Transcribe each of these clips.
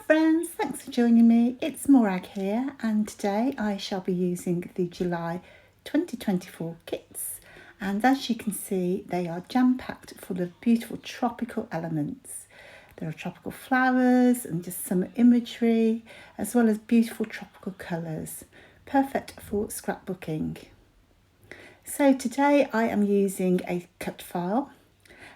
friends, thanks for joining me. It's Morag here, and today I shall be using the July 2024 kits, and as you can see they are jam-packed full of beautiful tropical elements. There are tropical flowers and just summer imagery, as well as beautiful tropical colours, perfect for scrapbooking. So today I am using a cut file.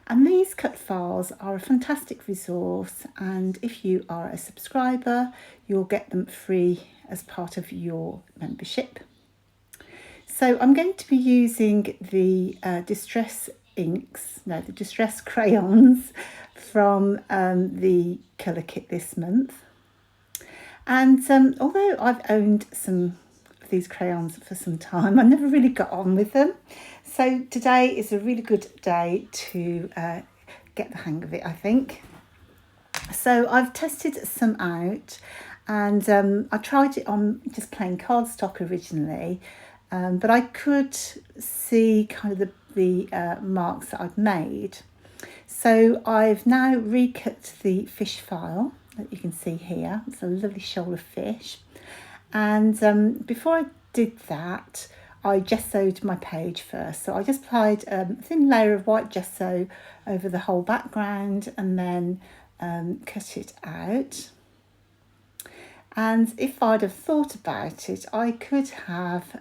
And these cut files are a fantastic resource, and if you are a subscriber, you'll get them free as part of your membership. So I'm going to be using the distress crayons from the colour kit this month. And although I've owned some of these crayons for some time, I never really got on with them. So today is a really good day to get the hang of it, I think. So I've tested some out, and I tried it on just plain cardstock originally, but I could see kind of the marks that I'd made. So I've now recut the fish file that you can see here. It's a lovely shoal of fish. And before I did that, I gessoed my page first. So I just applied a thin layer of white gesso over the whole background and then cut it out. And if I'd have thought about it, I could have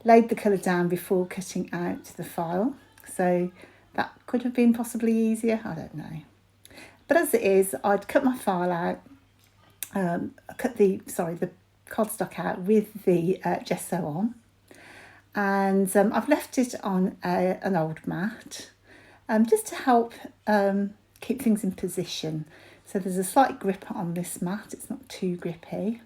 laid the colour down before cutting out the file. So that could have been possibly easier, I don't know. But as it is, I'd cut my file out, cut the cardstock out with the gesso on. And I've left it on an old mat just to help keep things in position. So there's a slight grip on this mat, it's not too grippy.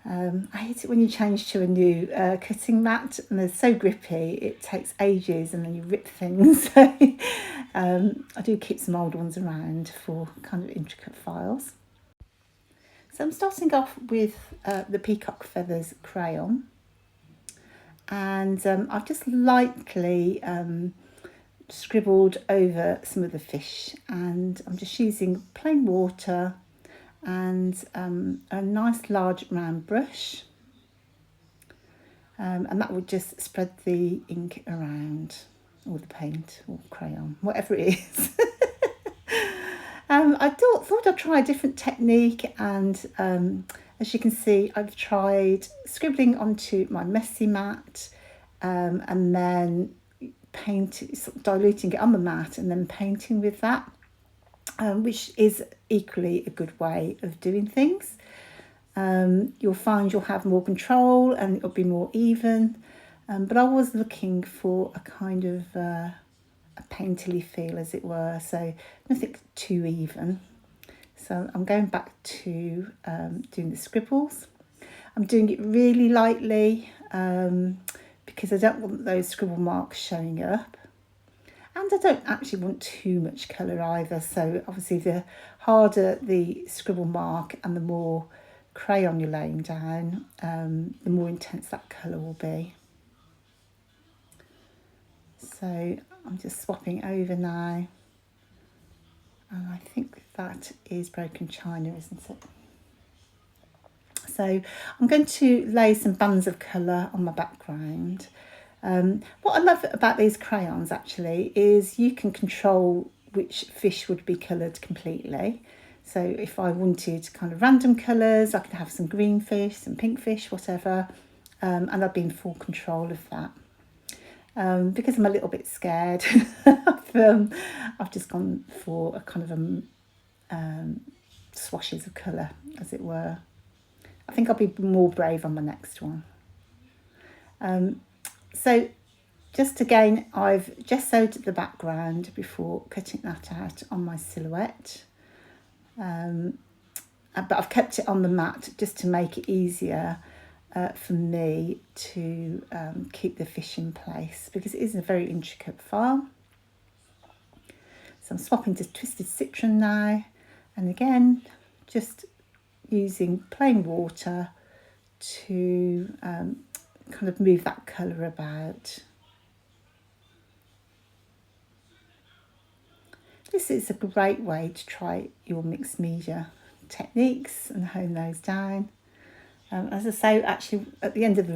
I hate it when you change to a new cutting mat and they're so grippy, it takes ages and then you rip things. So I do keep some old ones around for kind of intricate files. So I'm starting off with the Peacock Feathers crayon. And I've just lightly scribbled over some of the fish, and I'm just using plain water and a nice large round brush, and that would just spread the ink around, or the paint or crayon, whatever it is. I thought I'd try a different technique, and as you can see, I've tried scribbling onto my messy mat and then diluting it on the mat and then painting with that, which is equally a good way of doing things. You'll find you'll have more control and it'll be more even, but I was looking for a kind of a painterly feel, as it were, so nothing too even. So I'm going back to doing the scribbles. I'm doing it really lightly because I don't want those scribble marks showing up. And I don't actually want too much colour either. So obviously the harder the scribble mark and the more crayon you're laying down, the more intense that colour will be. So I'm just swapping over now. And I think that is broken china, isn't it? So I'm going to lay some bands of colour on my background. What I love about these crayons actually is you can control which fish would be coloured completely. So if I wanted kind of random colours, I could have some green fish, some pink fish, whatever, and I'd be in full control of that. Because I'm a little bit scared, I've just gone for a kind of swashes of colour, as it were. I think I'll be more brave on my next one. So just again, I've gessoed the background before cutting that out on my silhouette. But I've kept it on the mat just to make it easier for me to keep the fish in place, because it is a very intricate file. So I'm swapping to Twisted Citron now, and again just using plain water to kind of move that colour about. This is a great way to try your mixed media techniques and hone those down. As I say, actually at the end of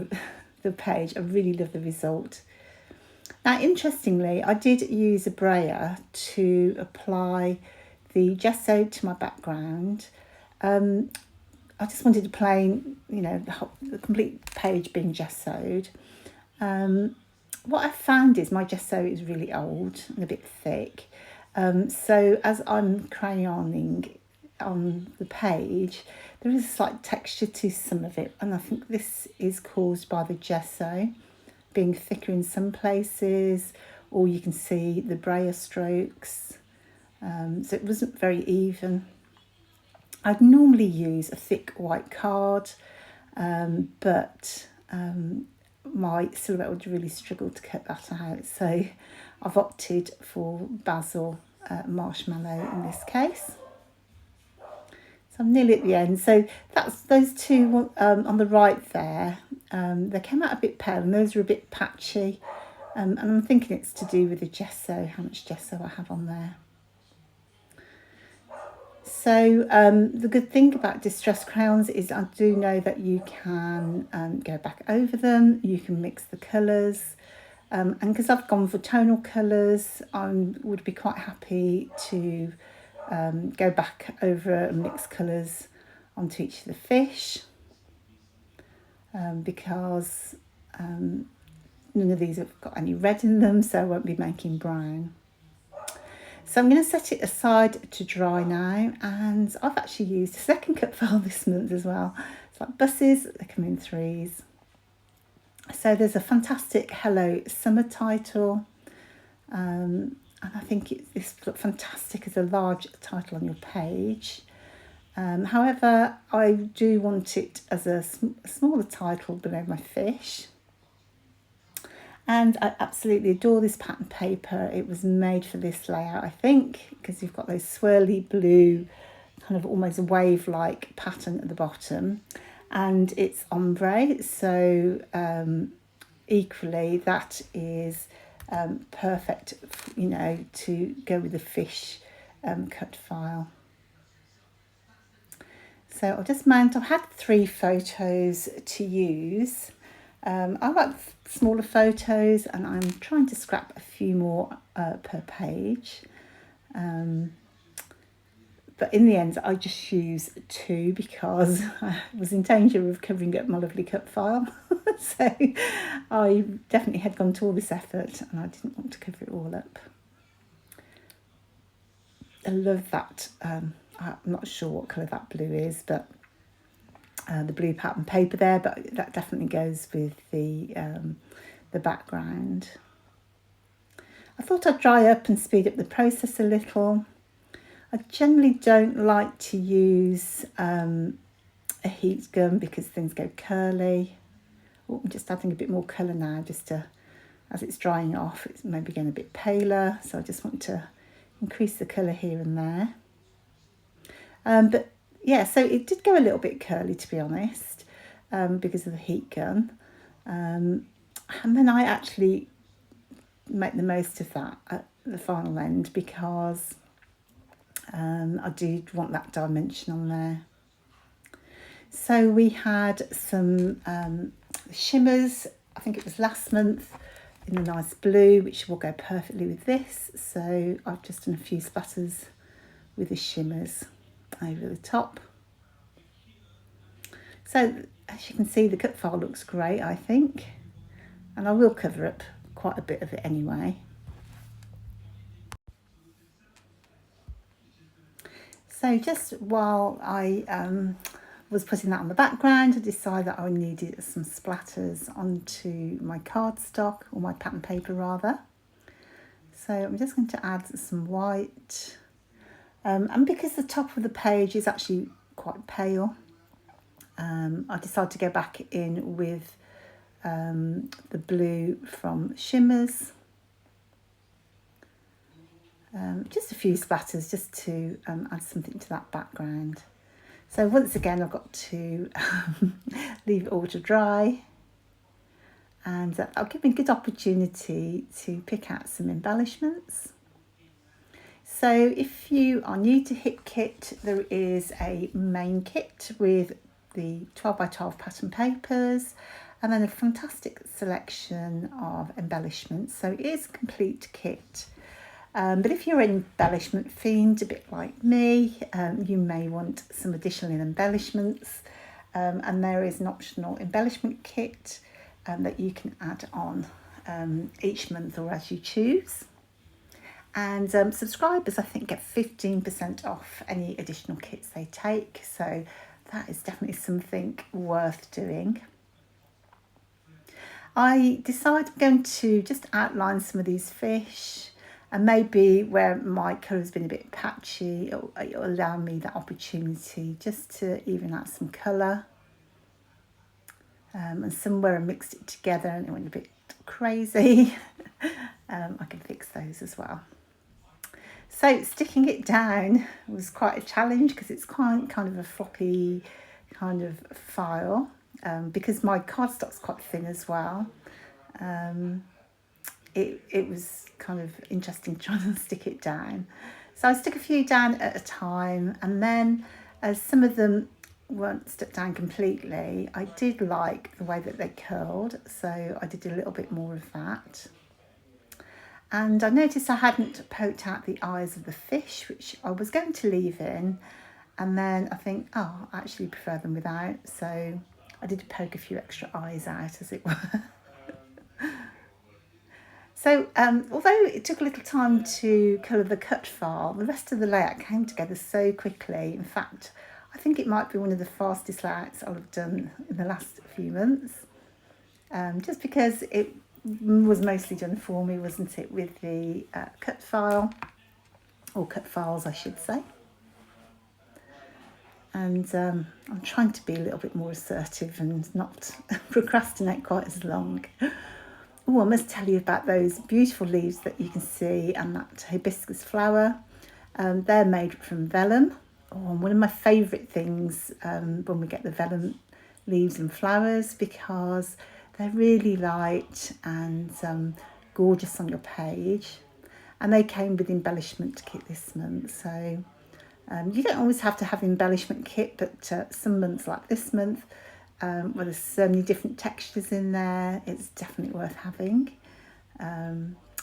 the page, I really love the result. Now, interestingly, I did use a brayer to apply the gesso to my background. I just wanted a plain, the complete page being gessoed. What I found is my gesso is really old and a bit thick. So as I'm crayoning on the page, there is a slight texture to some of it, and I think this is caused by the gesso being thicker in some places, or you can see the brayer strokes. So it wasn't very even. I'd normally use a thick white card, but my silhouette would really struggle to cut that out. So I've opted for basil marshmallow in this case. So I'm nearly at the end. So that's those two on the right there. They came out a bit pale and those are a bit patchy. And I'm thinking it's to do with the gesso, how much gesso I have on there. So the good thing about distress crayons is I do know that you can go back over them, you can mix the colours, and because I've gone for tonal colours, I would be quite happy to go back over and mix colours onto each of the fish, because none of these have got any red in them, so I won't be making brown. So I'm going to set it aside to dry now, and I've actually used a second cut file this month as well. It's like buses, they come in threes. So there's a fantastic Hello Summer title, and I think this looks fantastic as a large title on your page. However, I do want it as a smaller title below my fish. And I absolutely adore this pattern paper. It was made for this layout, I think, because you've got those swirly blue, kind of almost wave-like pattern at the bottom. And it's ombre, so equally that is perfect, to go with the fish cut file. So I'll just mount. I've had 3 photos to use. I like smaller photos, and I'm trying to scrap a few more per page. But in the end, I just use 2 because I was in danger of covering up my lovely cut file. So I definitely had gone to all this effort, and I didn't want to cover it all up. I love that. I'm not sure what colour that blue is, but the blue pattern paper there, but that definitely goes with the background. I thought I'd dry up and speed up the process a little. I generally don't like to use a heat gun because things go curly. Oh, I'm just adding a bit more colour now, just to, as it's drying off, it's maybe getting a bit paler, so I just want to increase the colour here and there. But yeah, so it did go a little bit curly, to be honest, because of the heat gun. And then I actually make the most of that at the final end because I did want that dimension on there. So we had some shimmers, I think it was last month, in a nice blue, which will go perfectly with this. So I've just done a few splatters with the shimmers over the top. So as you can see, the cut file looks great, I think, and I will cover up quite a bit of it anyway. So just while I was putting that on the background, I decided that I needed some splatters onto my cardstock, or my pattern paper rather. So I'm just going to add some white. And because the top of the page is actually quite pale, I decided to go back in with the blue from Shimmers. Just a few splatters just to add something to that background. So once again, I've got to leave it all to dry, and that'll give me a good opportunity to pick out some embellishments. So if you are new to Hip Kit, there is a main kit with the 12 by 12 pattern papers and then a fantastic selection of embellishments. So it is a complete kit. But if you're an embellishment fiend, a bit like me, you may want some additional embellishments. And there is an optional embellishment kit that you can add on each month or as you choose. And subscribers, I think, get 15% off any additional kits they take. So that is definitely something worth doing. I decided I'm going to just outline some of these fish, and maybe where my colour has been a bit patchy, it'll allow me that opportunity just to even out some colour. And somewhere I mixed it together and it went a bit crazy. I can fix those as well. So sticking it down was quite a challenge because it's quite kind of a floppy kind of file, because my cardstock's quite thin as well. It was kind of interesting trying to stick it down. So I stuck a few down at a time, and then as some of them weren't stuck down completely, I did like the way that they curled, so I did a little bit more of that. And I noticed I hadn't poked out the eyes of the fish, which I was going to leave in. And then I think, oh, I actually prefer them without. So I did poke a few extra eyes out, as it were. So although it took a little time to colour the cut file, the rest of the layout came together so quickly. In fact, I think it might be one of the fastest layouts I'll have done in the last few months. Just because it was mostly done for me, wasn't it, with the cut file, or cut files I should say. And I'm trying to be a little bit more assertive and not procrastinate quite as long. Oh, I must tell you about those beautiful leaves that you can see and that hibiscus flower. They're made from vellum. Oh, and one of my favourite things when we get the vellum leaves and flowers, because they're really light and gorgeous on your page. And they came with embellishment kit this month. So you don't always have to have embellishment kit, but some months like this month, where there's so many different textures in there, it's definitely worth having.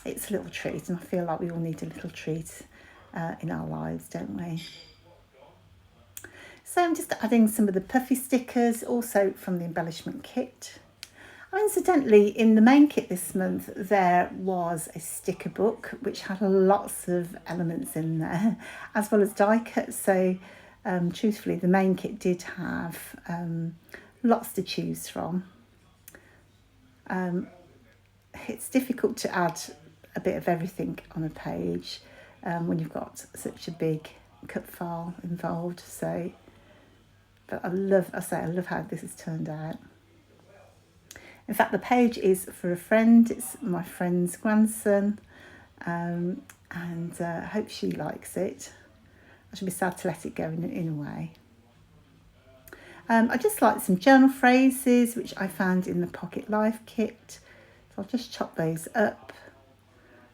It's a little treat, and I feel like we all need a little treat in our lives, don't we? So I'm just adding some of the puffy stickers, also from the embellishment kit. Oh, incidentally, in the main kit this month, there was a sticker book which had lots of elements in there, as well as die cuts. So truthfully, the main kit did have lots to choose from. It's difficult to add a bit of everything on a page when you've got such a big cut file involved. So, but I love how this has turned out. In fact, the page is for a friend. It's my friend's grandson, and I hope she likes it. I should be sad to let it go in a way. I just like some journal phrases, which I found in the Pocket Life kit. So I'll just chop those up.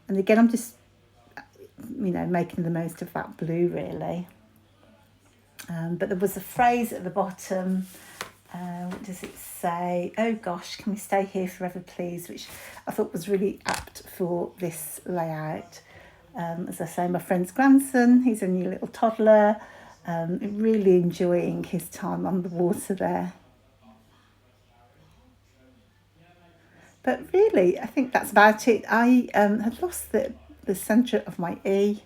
And again, I'm just, making the most of that blue, really. But there was a phrase at the bottom. What does it say? Oh gosh, can we stay here forever, please? Which I thought was really apt for this layout. As I say, my friend's grandson, he's only a little toddler, really enjoying his time on the water there. But really, I think that's about it. I had lost the centre of my E,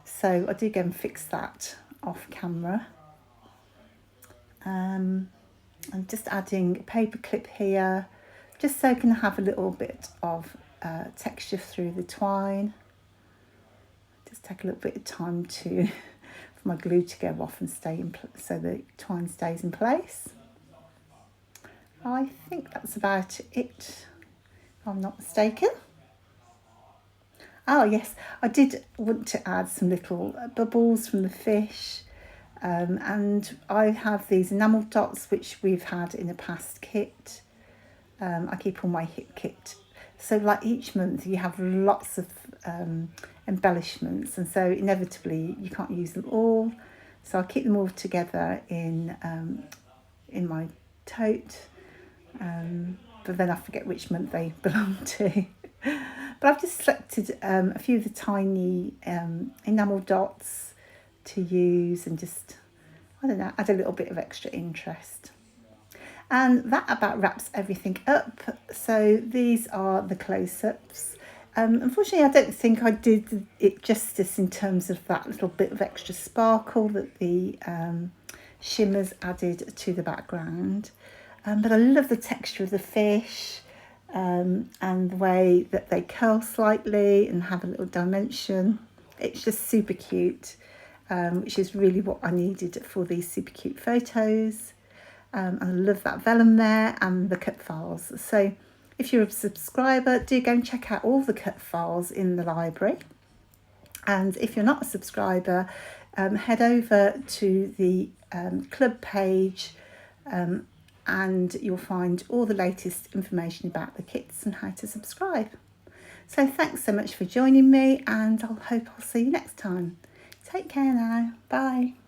so I did go and fix that off camera. I'm just adding a paper clip here, just so I can have a little bit of texture through the twine. Just take a little bit of time for my glue to go off and stay in so the twine stays in place. I think that's about it, if I'm not mistaken. Oh yes, I did want to add some little bubbles from the fish. And I have these enamel dots which we've had in a past kit. I keep all my Hip Kit So like each month you have lots of embellishments, and so inevitably you can't use them all. So I keep them all together in my tote, but then I forget which month they belong to. But I've just selected a few of the tiny enamel dots to use, and just, I don't know, add a little bit of extra interest. And that about wraps everything up. So these are the close-ups. Unfortunately, I don't think I did it justice in terms of that little bit of extra sparkle that the shimmers added to the background. But I love the texture of the fish, and the way that they curl slightly and have a little dimension. It's just super cute, which is really what I needed for these super cute photos. I love that vellum there and the cut files. So if you're a subscriber, do go and check out all the cut files in the library. And if you're not a subscriber, head over to the club page, and you'll find all the latest information about the kits and how to subscribe. So thanks so much for joining me, and I hope I'll see you next time. Take care now. Bye.